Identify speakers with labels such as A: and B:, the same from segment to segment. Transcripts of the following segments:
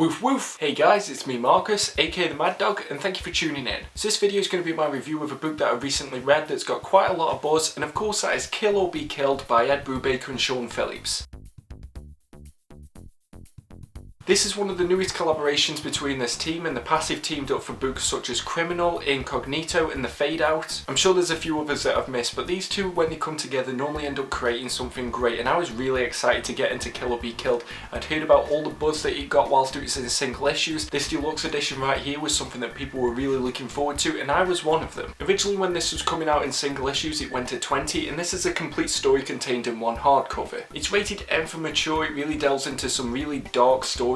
A: Woof woof! Hey guys, it's me Marcus, aka the Mad Dog, and thank you for tuning in. So this video is going to be my review of a book that I recently read that's got quite a lot of buzz, and of course that is Kill or Be Killed by Brubaker and Sean Phillips. This is one of the newest collaborations between this team, and the passive teamed up for books such as Criminal, Incognito and The Fade Out. I'm sure there's a few others that I've missed, but these two, when they come together, normally end up creating something great, and I was really excited to get into Kill or Be Killed. I'd heard about all the buzz that it got whilst it was in single issues. This deluxe edition right here was something that people were really looking forward to, and I was one of them. Originally when this was coming out in single issues it went to 20, and this is a complete story contained in one hardcover. It's rated M for mature. It really delves into some really dark storylines,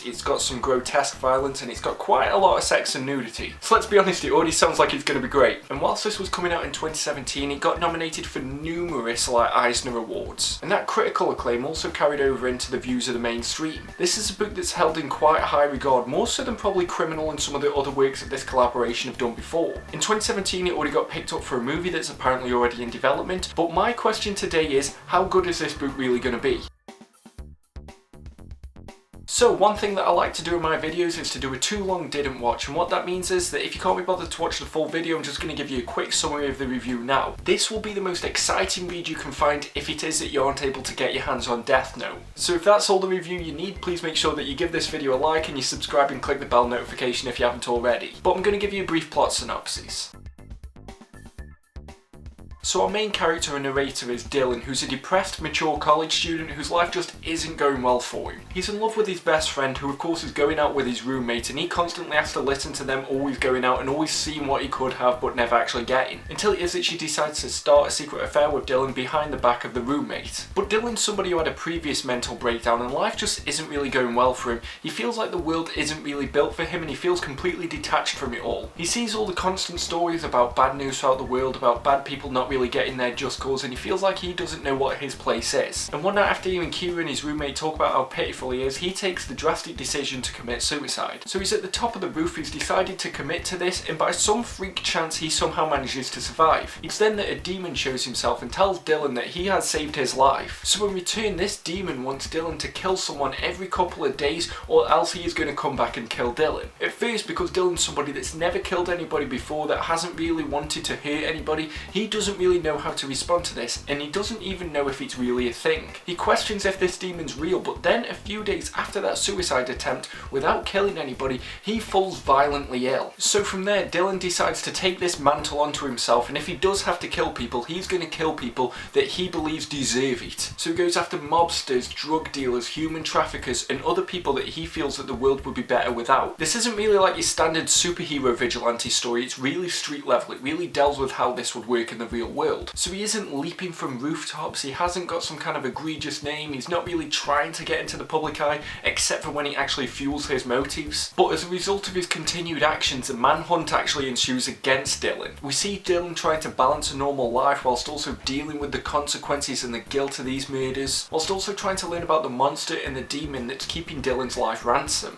A: it's got some grotesque violence, and it's got quite a lot of sex and nudity. So let's be honest, it already sounds like it's going to be great. And whilst this was coming out in 2017, it got nominated for numerous Eisner Awards. And that critical acclaim also carried over into the views of the mainstream. This is a book that's held in quite high regard, more so than probably Criminal and some of the other works that this collaboration have done before. In 2017 it already got picked up for a movie that's apparently already in development, but my question today is, how good is this book really going to be? So one thing that I like to do in my videos is to do a too long didn't watch, and what that means is that if you can't be bothered to watch the full video, I'm just going to give you a quick summary of the review now. This will be the most exciting read you can find if it is that you aren't able to get your hands on Death Note. So if that's all the review you need, please make sure that you give this video a like and you subscribe and click the bell notification if you haven't already. But I'm going to give you a brief plot synopsis. So our main character and narrator is Dylan, who's a depressed, mature college student whose life just isn't going well for him. He's in love with his best friend, who of course is going out with his roommate, and he constantly has to listen to them always going out and always seeing what he could have but never actually getting. Until it is that she decides to start a secret affair with Dylan behind the back of the roommate. But Dylan's somebody who had a previous mental breakdown, and life just isn't really going well for him. He feels like the world isn't really built for him, and he feels completely detached from it all. He sees all the constant stories about bad news throughout the world, about bad people not really getting their just cause, and he feels like he doesn't know what his place is. And one night after hearing Kira and his roommate talk about how pitiful he is, he takes the drastic decision to commit suicide. So he's at the top of the roof, he's decided to commit to this, and by some freak chance he somehow manages to survive. It's then that a demon shows himself and tells Dylan that he has saved his life. So in return, this demon wants Dylan to kill someone every couple of days, or else he is going to come back and kill Dylan. At first, because Dylan's somebody that's never killed anybody before, that hasn't really wanted to hurt anybody, he doesn't really know how to respond to this, and he doesn't even know if it's really a thing. He questions if this demon's real, but then a few days after that suicide attempt, without killing anybody, he falls violently ill. So from there, Dylan decides to take this mantle onto himself, and if he does have to kill people, he's going to kill people that he believes deserve it. So he goes after mobsters, drug dealers, human traffickers, and other people that he feels that the world would be better without. This isn't really like your standard superhero vigilante story, it's really street level, it really delves with how this would work in the real world. So he isn't leaping from rooftops, he hasn't got some kind of egregious name, he's not really trying to get into the public eye, except for when it actually fuels his motives. But as a result of his continued actions, a manhunt actually ensues against Dylan. We see Dylan trying to balance a normal life whilst also dealing with the consequences and the guilt of these murders, whilst also trying to learn about the monster and the demon that's keeping Dylan's life ransom.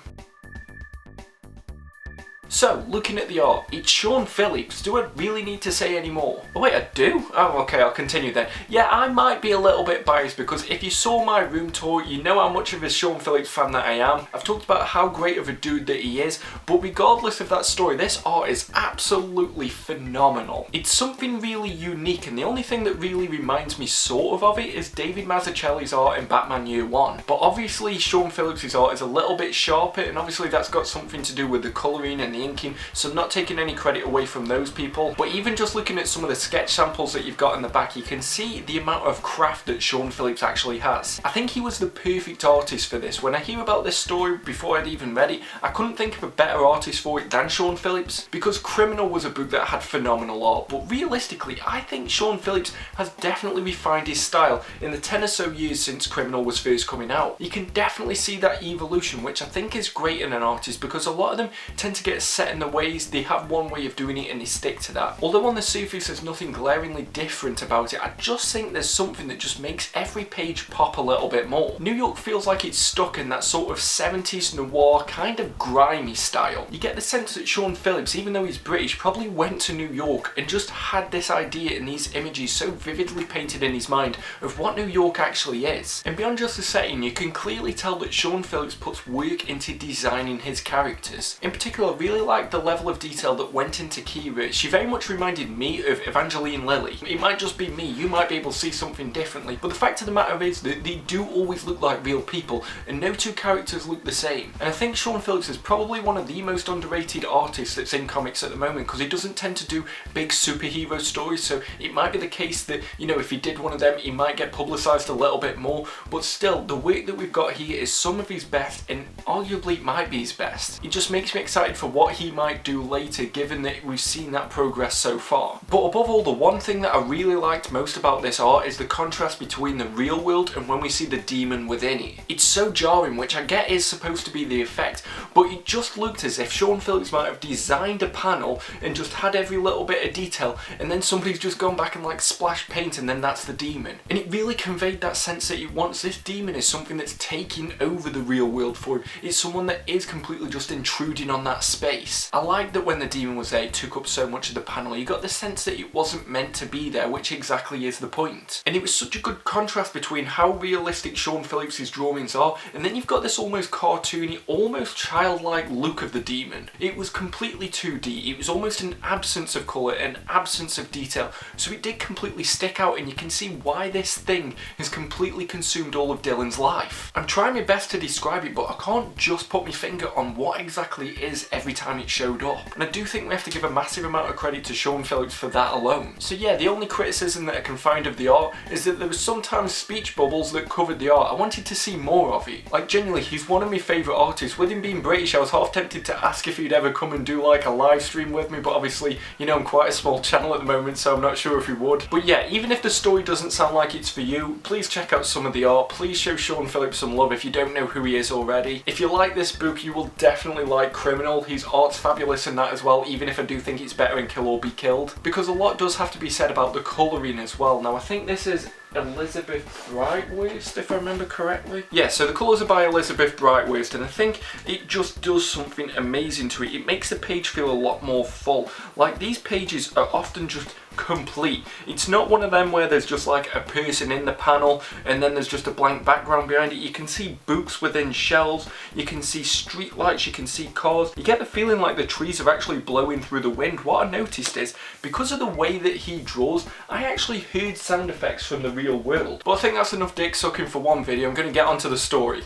A: So, looking at the art, it's Sean Phillips. Do I really need to say any more? Oh wait, I do? Oh okay, I'll continue then. Yeah, I might be a little bit biased, because if you saw my room tour, you know how much of a Sean Phillips fan that I am. I've talked about how great of a dude that he is, but regardless of that story, this art is absolutely phenomenal. It's something really unique, and the only thing that really reminds me sort of it is David Mazzucchelli's art in Batman Year One. But obviously Sean Phillips' art is a little bit sharper, and obviously that's got something to do with the colouring and the inking, so I'm not taking any credit away from those people. But even just looking at some of the sketch samples that you've got in the back, you can see the amount of craft that Sean Phillips actually has. I think he was the perfect artist for this. When I hear about this story before I'd even read it, I couldn't think of a better artist for it than Sean Phillips, because Criminal was a book that had phenomenal art, but realistically I think Sean Phillips has definitely refined his style in the 10 or so years since Criminal was first coming out. You can definitely see that evolution, which I think is great in an artist, because a lot of them tend to get set in their ways, they have one way of doing it and they stick to that. Although on the surface there's nothing glaringly different about it, I just think there's something that just makes every page pop a little bit more. New York feels like it's stuck in that sort of 70s noir, kind of grimy style. You get the sense that Sean Phillips, even though he's British, probably went to New York and just had this idea and these images so vividly painted in his mind of what New York actually is. And beyond just the setting, you can clearly tell that Sean Phillips puts work into designing his characters. In particular, I really like the level of detail that went into Kira. She very much reminded me of Evangeline Lilly. It might just be me, you might be able to see something differently, but the fact of the matter is that they do always look like real people, and no two characters look the same. And I think Sean Phillips is probably one of the most underrated artists that's in comics at the moment, because he doesn't tend to do big superhero stories, so it might be the case that, you know, if he did one of them, he might get publicised a little bit more, but still, the work that we've got here is some of his best, and arguably might be his best. It just makes me excited for what he might do later, given that we've seen that progress so far. But above all, the one thing that I really liked most about this art is the contrast between the real world and when we see the demon within it. It's so jarring, which I get is supposed to be the effect, but it just looked as if Sean Phillips might have designed a panel and just had every little bit of detail, and then somebody's just gone back and like splashed paint, and then that's the demon. And it really conveyed that sense that it wants this demon is something that's taking over the real world for him. It's someone that is completely just intruding on that space. I like that when the demon was there, it took up so much of the panel. You got the sense that it wasn't meant to be there, which exactly is the point. And it was such a good contrast between how realistic Sean Phillips' drawings are, and then you've got this almost cartoony, almost childlike look of the demon. It was completely 2D. It was almost an absence of colour, an absence of detail, so it did completely stick out, and you can see why this thing has completely consumed all of Dylan's life. I'm trying my best to describe it, but I can't just put my finger on what exactly it is every time it showed up. And I do think we have to give a massive amount of credit to Sean Phillips for that alone. So yeah, the only criticism that I can find of the art is that there was sometimes speech bubbles that covered the art. I wanted to see more of it. Like, genuinely, he's one of my favourite artists. With him being British, I was half tempted to ask if he'd ever come and do like a live stream with me, but obviously, you know, I'm quite a small channel at the moment, so I'm not sure if he would. But yeah, even if the story doesn't sound like it's for you, please check out some of the art. Please show Sean Phillips some love if you don't know who he is already. If you like this book, you will definitely like Criminal. His art's fabulous in that as well, even if I do think it's better in Kill or Be Killed, because a lot does have to be said about the colouring as well. Now, I think this is Elizabeth Brightwurst, if I remember correctly. Yeah, so the colours are by Elizabeth Brightwurst, and I think it just does something amazing to it. It makes the page feel a lot more full. Like, these pages are often just complete. It's not one of them where there's just like a person in the panel and then there's just a blank background behind it. You can see books within shelves, you can see street lights, you can see cars. You get the feeling like the trees are actually blowing through the wind. What I noticed is, because of the way that he draws, I actually heard sound effects from the real world. But I think that's enough dick sucking for one video. I'm going to get onto the story.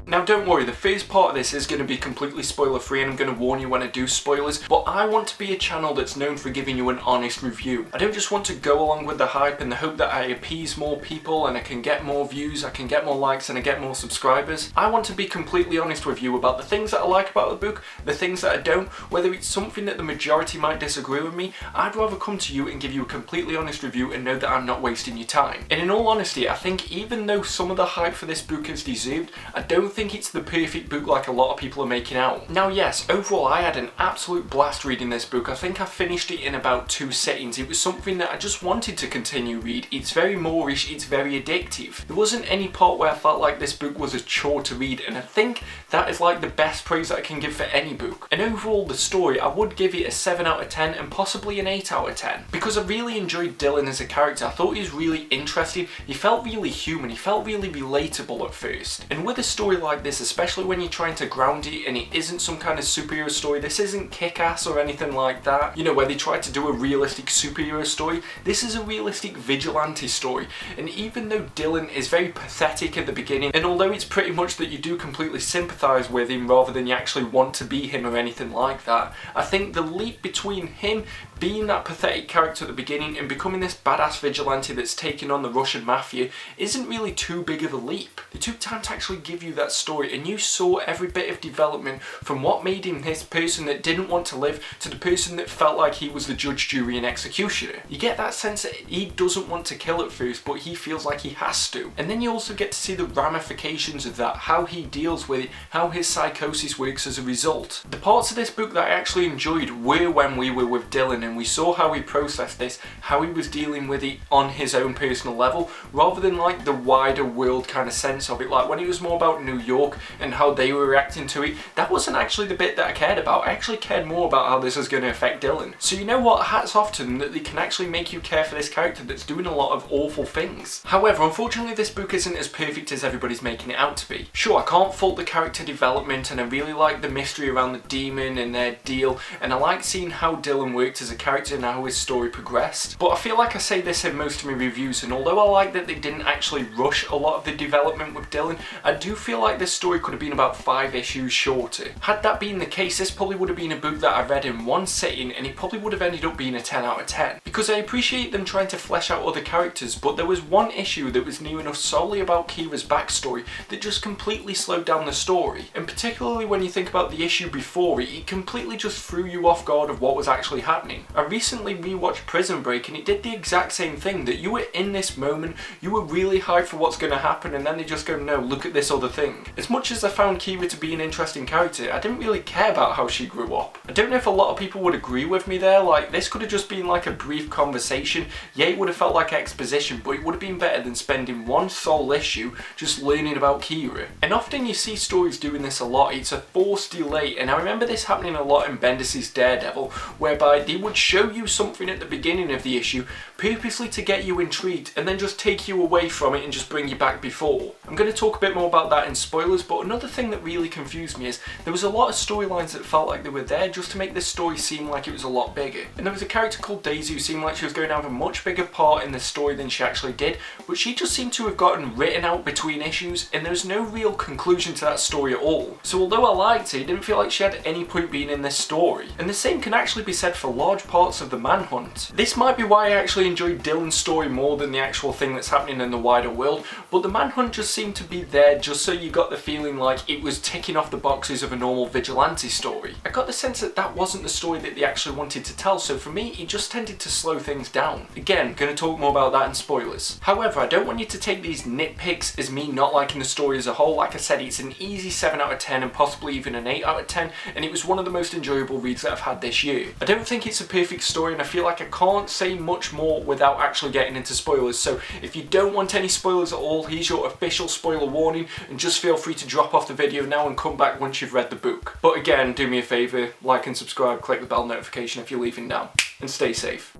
A: Now don't worry, the first part of this is going to be completely spoiler free, and I'm going to warn you when I do spoilers, but I want to be a channel that's known for giving you an honest review. I don't just want to go along with the hype in the hope that I appease more people and I can get more views, I can get more likes and I get more subscribers. I want to be completely honest with you about the things that I like about the book, the things that I don't. Whether it's something that the majority might disagree with me, I'd rather come to you and give you a completely honest review and know that I'm not wasting your time. And in all honesty, I think even though some of the hype for this book is deserved, I don't think it's the perfect book like a lot of people are making out. Now yes, overall I had an absolute blast reading this book. I think I finished it in about 2 sittings. It was something that I just wanted to continue read. It's very Moorish, it's very addictive. There wasn't any part where I felt like this book was a chore to read, and I think that is like the best praise that I can give for any book. And overall the story, I would give it a 7 out of 10 and possibly an 8 out of 10. Because I really enjoyed Dylan as a character. I thought he was really interesting, he felt really human, he felt really relatable at first. And with a story like this, especially when you're trying to ground it and it isn't some kind of superhero story, this isn't Kick-Ass or anything like that, you know, where they try to do a realistic superhero story. This is a realistic vigilante story, and even though Dylan is very pathetic at the beginning, and although it's pretty much that you do completely sympathise with him rather than you actually want to be him or anything like that, I think the leap between him being that pathetic character at the beginning and becoming this badass vigilante that's taking on the Russian mafia isn't really too big of a leap. They took time to actually give you that that story and you saw every bit of development from what made him this person that didn't want to live to the person that felt like he was the judge, jury and executioner. You get that sense that he doesn't want to kill at first, but he feels like he has to. And then you also get to see the ramifications of that, how he deals with it, how his psychosis works as a result. The parts of this book that I actually enjoyed were when we were with Dylan and we saw how he processed this, how he was dealing with it on his own personal level, rather than like the wider world kind of sense of it. Like when it was more about New York and how they were reacting to it, that wasn't actually the bit that I cared about. I actually cared more about how this was going to affect Dylan. So you know what, hats off to them that they can actually make you care for this character that's doing a lot of awful things. However, unfortunately this book isn't as perfect as everybody's making it out to be. Sure, I can't fault the character development and I really like the mystery around the demon and their deal, and I like seeing how Dylan worked as a character and how his story progressed. But I feel like I say this in most of my reviews, and although I like that they didn't actually rush a lot of the development with Dylan, I do feel like this story could have been about 5 issues shorter. Had that been the case, this probably would have been a book that I read in one sitting and it probably would have ended up being a 10 out of 10. Because I appreciate them trying to flesh out other characters, but there was one issue that was near enough solely about Kira's backstory that just completely slowed down the story. And particularly when you think about the issue before it, it completely just threw you off guard of what was actually happening. I recently rewatched Prison Break and it did the exact same thing, that you were in this moment, you were really hyped for what's going to happen, and then they just go, no, look at this other thing. As much as I found Kira to be an interesting character, I didn't really care about how she grew up. I don't know if a lot of people would agree with me there. Like, this could have just been like a brief conversation. Yeah, it would have felt like exposition, but it would have been better than spending one sole issue just learning about Kira. And often you see stories doing this a lot. It's a forced delay, and I remember this happening a lot in Bendis' Daredevil, whereby they would show you something at the beginning of the issue purposely to get you intrigued and then just take you away from it and just bring you back before. I'm going to talk a bit more about that in spoilers, but another thing that really confused me is there was a lot of storylines that felt like they were there just to make this story seem like it was a lot bigger. And there was a character called Daisy who seemed like she was going to have a much bigger part in the story than she actually did, but she just seemed to have gotten written out between issues and there was no real conclusion to that story at all. So although I liked it, it didn't feel like she had any point being in this story. And the same can actually be said for large parts of the Manhunt. This might be why I actually enjoyed Dylan's story more than the actual thing that's happening in the wider world, but the Manhunt just seemed to be there just so you got the feeling like it was ticking off the boxes of a normal vigilante story. I got the sense that that wasn't the story that they actually wanted to tell, so for me it just tended to slow things down. Again, gonna talk more about that in spoilers. However, I don't want you to take these nitpicks as me not liking the story as a whole. Like I said, it's an easy 7 out of 10 and possibly even an 8 out of 10, and it was one of the most enjoyable reads that I've had this year. I don't think it's a perfect story and I feel like I can't say much more without actually getting into spoilers, so if you don't want any spoilers at all, here's your official spoiler warning, and just feel free to drop off the video now and come back once you've read the book. But again, do me a favour, like and subscribe, click the bell notification if you're leaving now, and stay safe.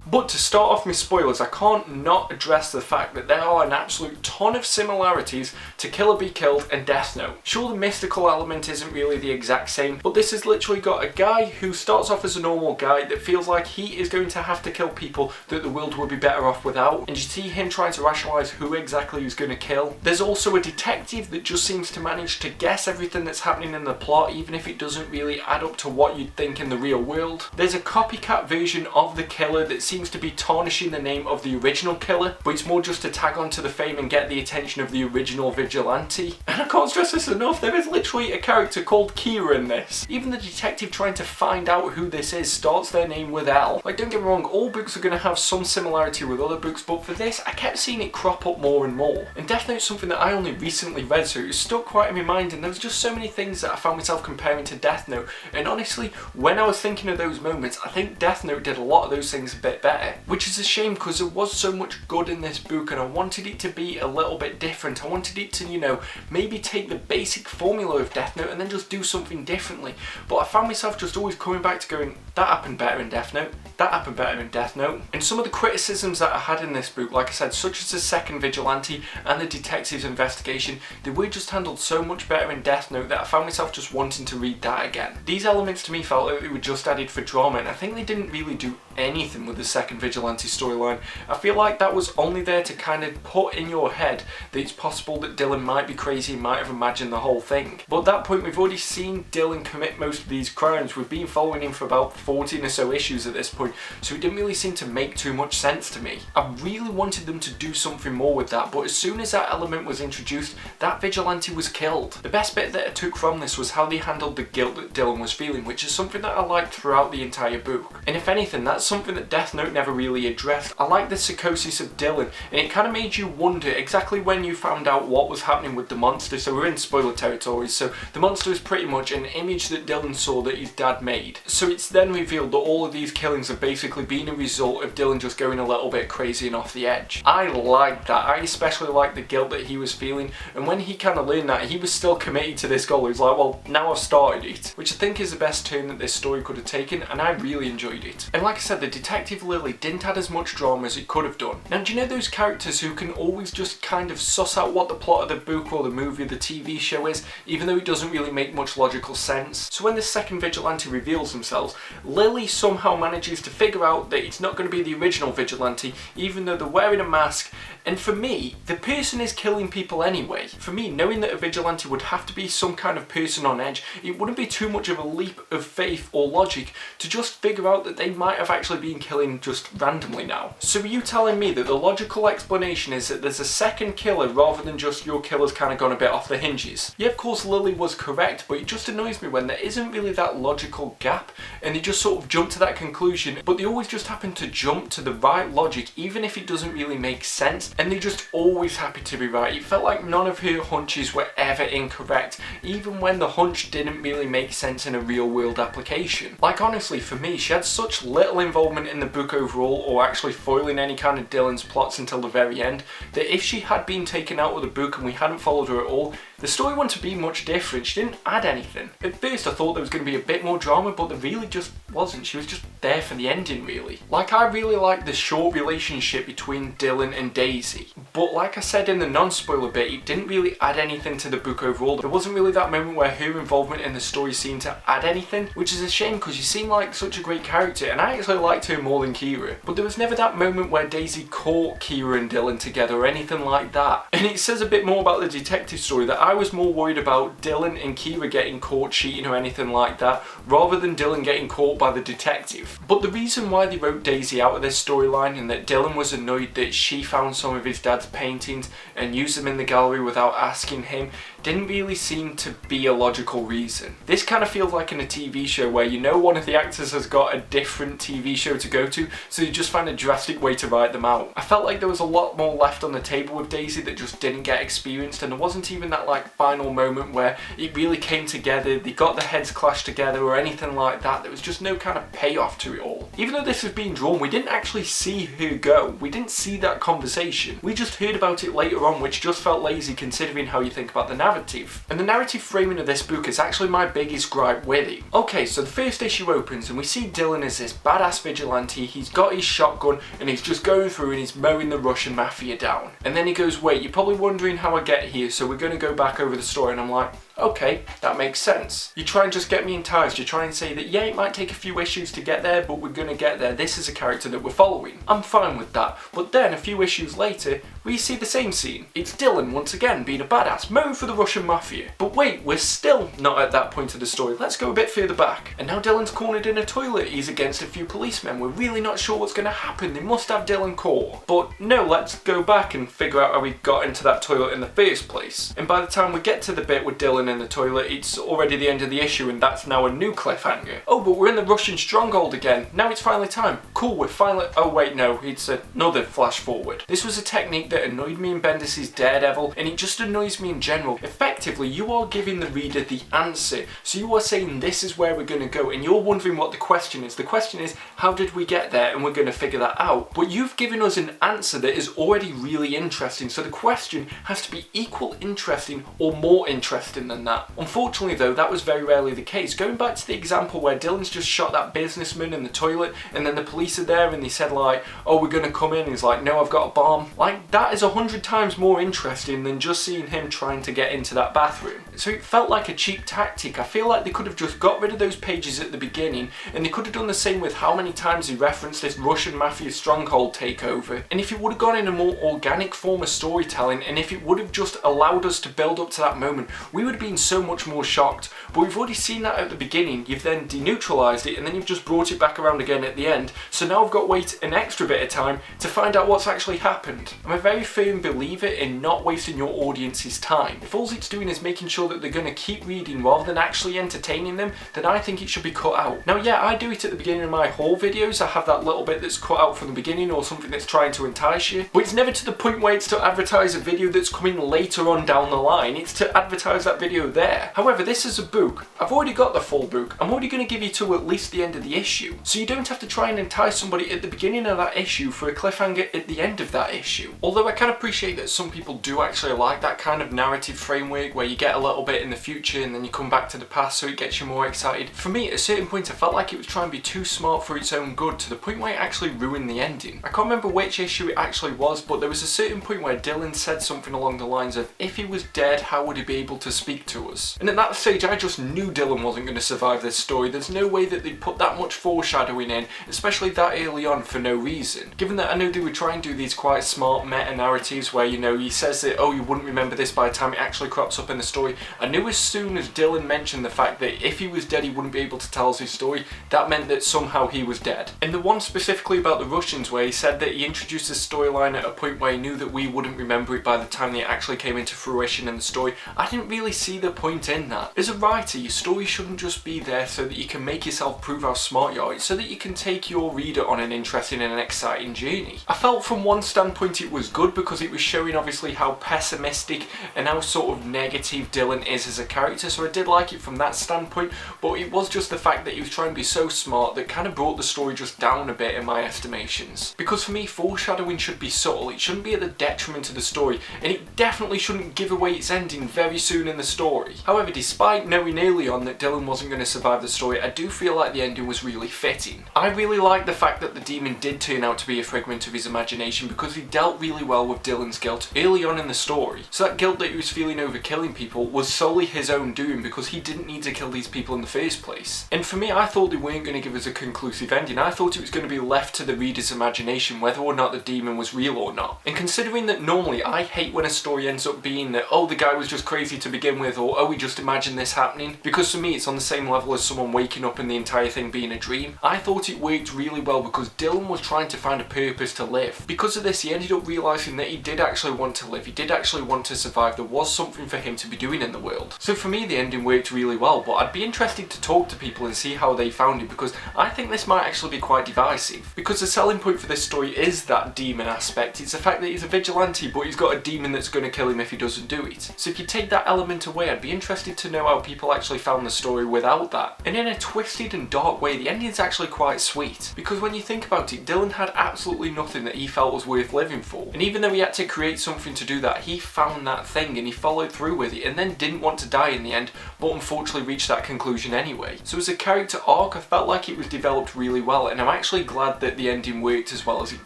A: But to start off with spoilers, I can't not address the fact that there are an absolute ton of similarities to Kill or Be Killed and Death Note. Sure, the mystical element isn't really the exact same, but this has literally got a guy who starts off as a normal guy that feels like he is going to have to kill people that the world would be better off without, and you see him trying to rationalise who exactly he's going to kill. There's also a detective that just seems to manage to guess everything that's happening in the plot, even if it doesn't really add up to what you'd think in the real world. There's a copycat version of the killer that seems to be tarnishing the name of the original killer, but it's more just to tag on to the fame and get the attention of the original vigilante. And I can't stress this enough, there is literally a character called Kira in this. Even the detective trying to find out who this is starts their name with L. Like, don't get me wrong, all books are going to have some similarity with other books, but for this I kept seeing it crop up more and more. And Death Note's something that I only recently read, so it was stuck quite in my mind, and there was just so many things that I found myself comparing to Death Note. And honestly, when I was thinking of those moments, I think Death Note did a lot of those things a bit better. Which is a shame because there was so much good in this book and I wanted it to be a little bit different. I wanted it to, you know, maybe take the basic formula of Death Note and then just do something differently. But I found myself just always coming back to going, that happened better in Death Note, that happened better in Death Note. And some of the criticisms that I had in this book, like I said, such as the second vigilante and the detective's investigation, they were just handled so much better in Death Note that I found myself just wanting to read that again. These elements to me felt like they were just added for drama, and I think they didn't really do anything with the second second vigilante storyline. I feel like that was only there to kind of put in your head that it's possible that Dylan might be crazy and might have imagined the whole thing. But at that point, we've already seen Dylan commit most of these crimes. We've been following him for about 14 or so issues at this point, so it didn't really seem to make too much sense to me. I really wanted them to do something more with that, but as soon as that element was introduced, that vigilante was killed. The best bit that I took from this was how they handled the guilt that Dylan was feeling, which is something that I liked throughout the entire book. And if anything, that's something that Death Note never really addressed. I like the psychosis of Dylan, and it kind of made you wonder exactly when you found out what was happening with the monster. So we're in spoiler territory, so the monster is pretty much an image that Dylan saw that his dad made. So it's then revealed that all of these killings have basically been a result of Dylan just going a little bit crazy and off the edge. I like that. I especially like the guilt that he was feeling, and when he kind of learned that, he was still committed to this goal. He was like, well, now I've started it, which I think is the best turn that this story could have taken, and I really enjoyed it. And like I said, the Detective Lily didn't add as much drama as it could have done. Now, do you know those characters who can always just kind of suss out what the plot of the book or the movie or the TV show is, even though it doesn't really make much logical sense? So when the second vigilante reveals themselves, Lily somehow manages to figure out that it's not going to be the original vigilante, even though they're wearing a mask. And for me, the person is killing people anyway. For me, knowing that a vigilante would have to be some kind of person on edge, it wouldn't be too much of a leap of faith or logic to just figure out that they might have actually been killing just randomly now. So are you telling me that the logical explanation is that there's a second killer rather than just your killer's kind of gone a bit off the hinges? Yeah, of course Lily was correct, but it just annoys me when there isn't really that logical gap and they just sort of jump to that conclusion, but they always just happen to jump to the right logic even if it doesn't really make sense. And they're just always happy to be right. It felt like none of her hunches were ever incorrect, even when the hunch didn't really make sense in a real world application. Like honestly, for me, she had such little involvement in the book overall, or actually foiling any kind of Dylan's plots until the very end, that if she had been taken out of the book and we hadn't followed her at all, the story wouldn't be much different. She didn't add anything. At first I thought there was going to be a bit more drama, but there really just wasn't. She was just there for the ending, really. Like, I really liked the short relationship between Dylan and Daisy, but like I said in the non-spoiler bit, it didn't really add anything to the book overall. There wasn't really that moment where her involvement in the story seemed to add anything, which is a shame because she seemed like such a great character, and I actually liked her more than Kira. But there was never that moment where Daisy caught Kira and Dylan together or anything like that. And it says a bit more about the detective story that I was more worried about Dylan and Kira getting caught cheating or anything like that, rather than Dylan getting caught by the detective. But the reason why they wrote Daisy out of this storyline, and that Dylan was annoyed that she found some of his dad's paintings and used them in the gallery without asking him, didn't really seem to be a logical reason. This kind of feels like in a TV show where you know one of the actors has got a different TV show to go to, so you just find a drastic way to write them out. I felt like there was a lot more left on the table with Daisy that just didn't get experienced, and there wasn't even that like final moment where it really came together, they got their heads clashed together or anything like that. There was just no kind of payoff to it all. Even though this was being drawn, we didn't actually see her go. We didn't see that conversation. We just heard about it later on, which just felt lazy considering how you think about the narrative. And the narrative framing of this book is actually my biggest gripe with it. Okay, so the first issue opens and we see Dylan as this badass vigilante. He's got his shotgun and he's just going through and he's mowing the Russian mafia down. And then he goes, wait, you're probably wondering how I get here, so we're going to go back over the story. And I'm like, okay, that makes sense. You try and just get me enticed. You try and say that, yeah, it might take a few issues to get there, but we're going to get there. This is a character that we're following. I'm fine with that. But then a few issues later, we see the same scene. It's Dylan once again being a badass, mowing for the Russian mafia. But wait, we're still not at that point of the story. Let's go a bit further back. And now Dylan's cornered in a toilet. He's against a few policemen. We're really not sure what's going to happen. They must have Dylan caught. But no, let's go back and figure out how we got into that toilet in the first place. And by the time we get to the bit with Dylan in the toilet, it's already the end of the issue and that's now a new cliffhanger. Oh, but we're in the Russian stronghold again. Now it's finally time. Cool, we're finally... Oh wait, no, it's another flash forward. This was a technique that annoyed me in Bendis' Daredevil, and it just annoys me in general. Effectively, you are giving the reader the answer. So you are saying this is where we're going to go, and you're wondering what the question is. The question is, how did we get there? And we're going to figure that out. But you've given us an answer that is already really interesting, so the question has to be equal interesting or more interesting than that. Unfortunately though, that was very rarely the case. Going back to the example where Dylan's just shot that businessman in the toilet, and then the police are there and they said like, oh, we're going to come in, and he's like, no, I've got a bomb. Like, that that is 100 times more interesting than just seeing him trying to get into that bathroom. So it felt like a cheap tactic. I feel like they could have just got rid of those pages at the beginning, and they could have done the same with how many times he referenced this Russian mafia stronghold takeover. And if it would have gone in a more organic form of storytelling, and if it would have just allowed us to build up to that moment, we would have been so much more shocked. But we've already seen that at the beginning. You've then deneutralised it, and then you've just brought it back around again at the end. So now I've got to wait an extra bit of time to find out what's actually happened. I'm a very firm believer in not wasting your audience's time. If all it's doing is making sure that they're going to keep reading rather than actually entertaining them, then I think it should be cut out. Now yeah, I do it at the beginning of my haul videos. I have that little bit that's cut out from the beginning, or something that's trying to entice you. But it's never to the point where it's to advertise a video that's coming later on down the line. It's to advertise that video there. However, this is a book. I've already got the full book. I'm already going to give you to at least the end of the issue. So you don't have to try and entice somebody at the beginning of that issue for a cliffhanger at the end of that issue. Although I can appreciate that some people do actually like that kind of narrative framework where you get a little bit in the future and then you come back to the past, so it gets you more excited. For me, at a certain point, I felt like it was trying to be too smart for its own good, to the point where it actually ruined the ending. I can't remember which issue it actually was, but there was a certain point where Dylan said something along the lines of, if he was dead, how would he be able to speak to us? And at that stage, I just knew Dylan wasn't going to survive this story. There's no way that they'd put that much foreshadowing in, especially that early on, for no reason. Given that I know they would try and do these quite smart meta-narratives where, you know, he says that, oh, you wouldn't remember this by the time it actually crops up in the story. I knew as soon as Dylan mentioned the fact that if he was dead, he wouldn't be able to tell us his story, that meant that somehow he was dead. And the one specifically about the Russians, where he said that he introduced this storyline at a point where he knew that we wouldn't remember it by the time it actually came into fruition in the story, I didn't really see the point in that. As a writer, your story shouldn't just be there so that you can make yourself prove how smart you are, it's so that you can take your reader on an interesting and an exciting journey. I felt from one standpoint it was good because it was showing obviously how pessimistic and how sort of negative Dylan is as a character, so I did like it from that standpoint, but it was just the fact that he was trying to be so smart that kind of brought the story just down a bit in my estimations. Because for me, foreshadowing should be subtle, it shouldn't be at the detriment of the story, and it definitely shouldn't give away its ending very soon in the story. However, despite knowing early on that Dylan wasn't going to survive the story, I do feel like the ending was really fitting. I really like the fact that the demon did turn out to be a figment of his imagination, because he dealt really well with Dylan's guilt early on in the story. So that guilt that he was feeling over killing people was solely his own doing, because he didn't need to kill these people in the first place. And for me, I thought they weren't going to give us a conclusive ending. I thought it was going to be left to the reader's imagination whether or not the demon was real or not. And considering that normally I hate when a story ends up being that, oh, the guy was just crazy to begin with, or oh, we just imagined this happening, because for me it's on the same level as someone waking up and the entire thing being a dream. I thought it worked really well because Dylan was trying to find a purpose to live. Because of this, he ended up realising that he did actually want to live, he did actually want to survive, there was something for him to be doing in the world. So for me the ending worked really well, but I'd be interested to talk to people and see how they found it, because I think this might actually be quite divisive. Because the selling point for this story is that demon aspect, it's the fact that he's a vigilante but he's got a demon that's going to kill him if he doesn't do it. So if you take that element away, I'd be interested to know how people actually found the story without that. And in a twisted and dark way, the ending's actually quite sweet. Because when you think about it, Dylan had absolutely nothing that he felt was worth living for. And even though he had to create something to do that, he found that thing and he followed through with it, and then didn't want to die in the end, but unfortunately reached that conclusion anyway. So as a character arc, I felt like it was developed really well, and I'm actually glad that the ending worked as well as it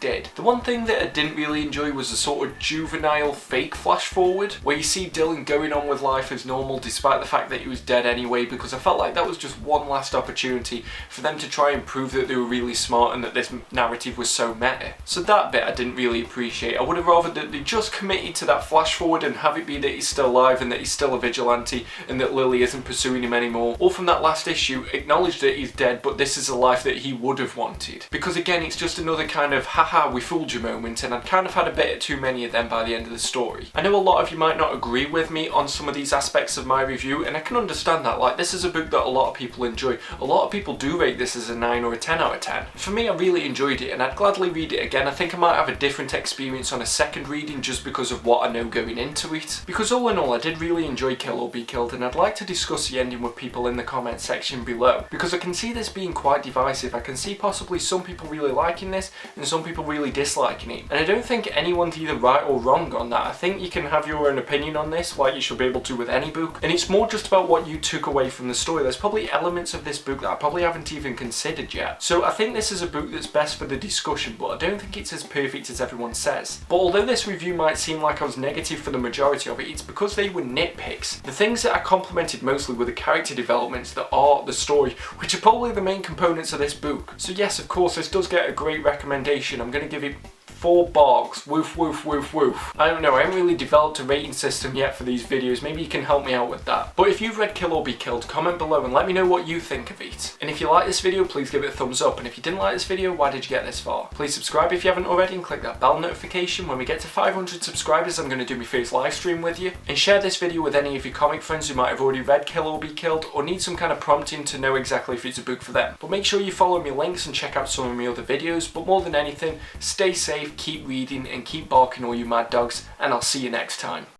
A: did. The one thing that I didn't really enjoy was the sort of juvenile fake flash forward, where you see Dylan going on with life as normal despite the fact that he was dead anyway, because I felt like that was just one last opportunity for them to try and prove that they were really smart and that this narrative was so meta. So that bit I didn't really appreciate. I would have rather that they just committed to that flash forward and have it be that he's still alive and that he's still a vigilante and that Lily isn't pursuing him anymore. Or from that last issue, acknowledge that he's dead but this is a life that he would have wanted. Because again, it's just another kind of haha we fooled you moment, and I'd kind of had a bit too many of them by the end of the story. I know a lot of you might not agree with me on some of these aspects of my review, and I can understand that. Like, this is a book that a lot of people enjoy. A lot of people do rate this as a 9 or a 10 out of 10. For me, I really enjoyed it and I'd gladly read it again. I think I might have a different experience on a second reading just because of what I know going into it. Because all in all, I did really enjoy Kill or Be Killed, and I'd like to discuss the ending with people in the comment section below, because I can see this being quite divisive. I can see possibly some people really liking this and some people really disliking it, and I don't think anyone's either right or wrong on that. I think you can have your own opinion on this, like you should be able to with any book, and it's more just about what you took away from the story. There's probably elements of this book that I probably haven't even considered yet. So I think this is a book that's best for the discussion, but I don't think it's as perfect as everyone says. But although this review might seem like I was negative for the majority of it, it's because they were nitpicks. The things that I complimented mostly were the character developments, the art, the story, which are probably the main components of this book. So yes, of course, this does get a great recommendation. I'm going to give it 4 barks. Woof, woof, woof, woof. I don't know, I haven't really developed a rating system yet for these videos. Maybe you can help me out with that. But if you've read Kill or Be Killed, comment below and let me know what you think of it. And if you like this video, please give it a thumbs up. And if you didn't like this video, why did you get this far? Please subscribe if you haven't already and click that bell notification. When we get to 500 subscribers, I'm going to do my first live stream with you. And share this video with any of your comic friends who might have already read Kill or Be Killed or need some kind of prompting to know exactly if it's a book for them. But make sure you follow my links and check out some of my other videos. But more than anything, stay safe, keep reading, and keep barking all you mad dogs, and I'll see you next time.